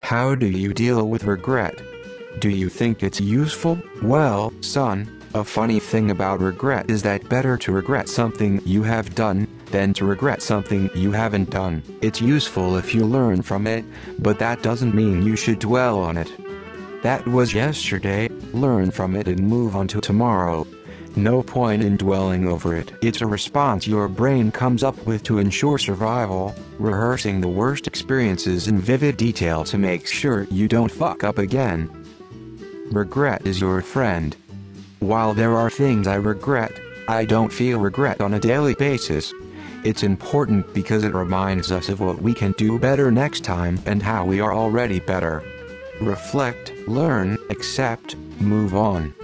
How do you deal with regret? Do you think it's useful? Well, son, a funny thing about regret is that better to regret something you have done than to regret something you haven't done. It's useful if you learn from it, but that doesn't mean you should dwell on it. That was yesterday, learn from it and move on to tomorrow. No point in dwelling over it. It's a response your brain comes up with to ensure survival, rehearsing the worst experiences in vivid detail to make sure you don't fuck up again. Regret is your friend. While there are things I regret, I don't feel regret on a daily basis. It's important because it reminds us of what we can do better next time and how we are already better. Reflect, learn, accept, move on.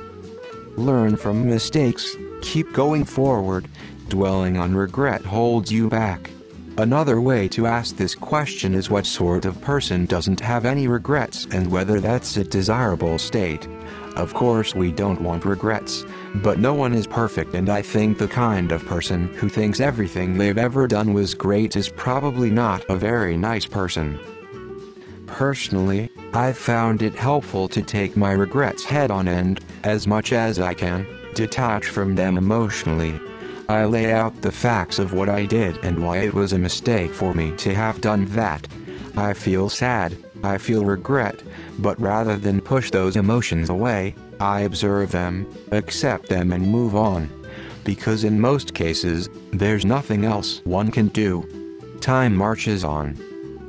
Learn from mistakes, keep going forward. Dwelling on regret holds you back. Another way to ask this question is what sort of person doesn't have any regrets and whether that's a desirable state. Of course we don't want regrets, but no one is perfect, and I think the kind of person who thinks everything they've ever done was great is probably not a very nice person. Personally, I've found it helpful to take my regrets head on and, as much as I can, detach from them emotionally. I lay out the facts of what I did and why it was a mistake for me to have done that. I feel sad, I feel regret, but rather than push those emotions away, I observe them, accept them and move on. Because in most cases, there's nothing else one can do. Time marches on.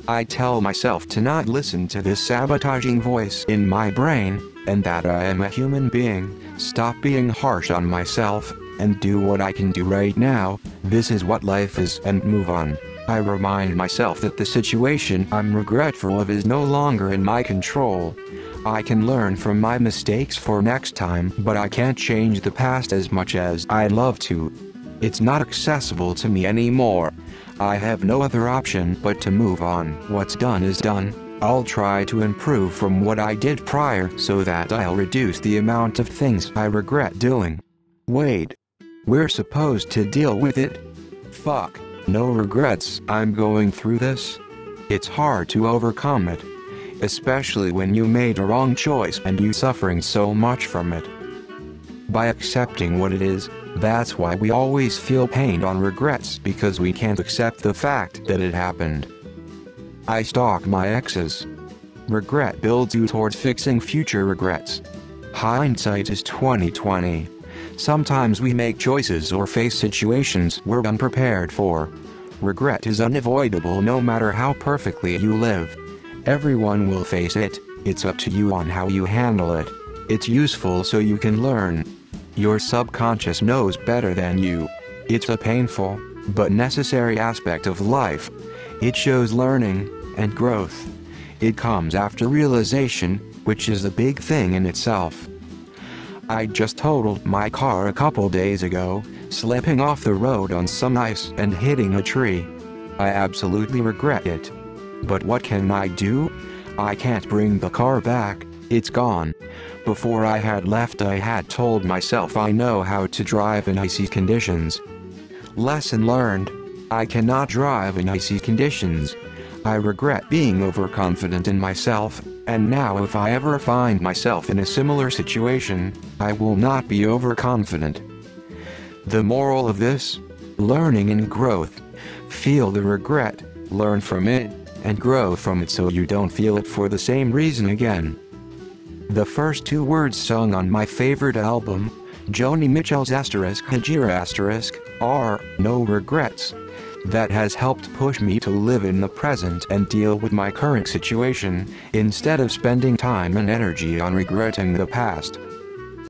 I tell myself to not listen to this sabotaging voice in my brain, and that I am a human being, stop being harsh on myself, and do what I can do right now, this is what life is, and move on. I remind myself that the situation I'm regretful of is no longer in my control. I can learn from my mistakes for next time, but I can't change the past as much as I'd love to. It's not accessible to me anymore. I have no other option but to move on. What's done is done. I'll try to improve from what I did prior so that I'll reduce the amount of things I regret doing. Wait. We're supposed to deal with it? Fuck. No regrets. I'm going through this. It's hard to overcome it. Especially when you made a wrong choice and you suffering so much from it. By accepting what it is, that's why we always feel pain on regrets, because we can't accept the fact that it happened. I stalk my exes. Regret builds you towards fixing future regrets. Hindsight is 20/20. Sometimes we make choices or face situations we're unprepared for. Regret is unavoidable no matter how perfectly you live. Everyone will face it, it's up to you on how you handle it. It's useful so you can learn. Your subconscious knows better than you. It's a painful, but necessary aspect of life. It shows learning and growth. It comes after realization, which is a big thing in itself. I just totaled my car a couple days ago, slipping off the road on some ice and hitting a tree. I absolutely regret it. But what can I do? I can't bring the car back, it's gone. Before I had left, I had told myself I know how to drive in icy conditions. Lesson learned. I cannot drive in icy conditions. I regret being overconfident in myself, and now if I ever find myself in a similar situation, I will not be overconfident. The moral of this? Learning and growth. Feel the regret, learn from it, and grow from it so you don't feel it for the same reason again. The first two words sung on my favorite album, Joni Mitchell's *Hajira*, are "no regrets." That has helped push me to live in the present and deal with my current situation, instead of spending time and energy on regretting the past.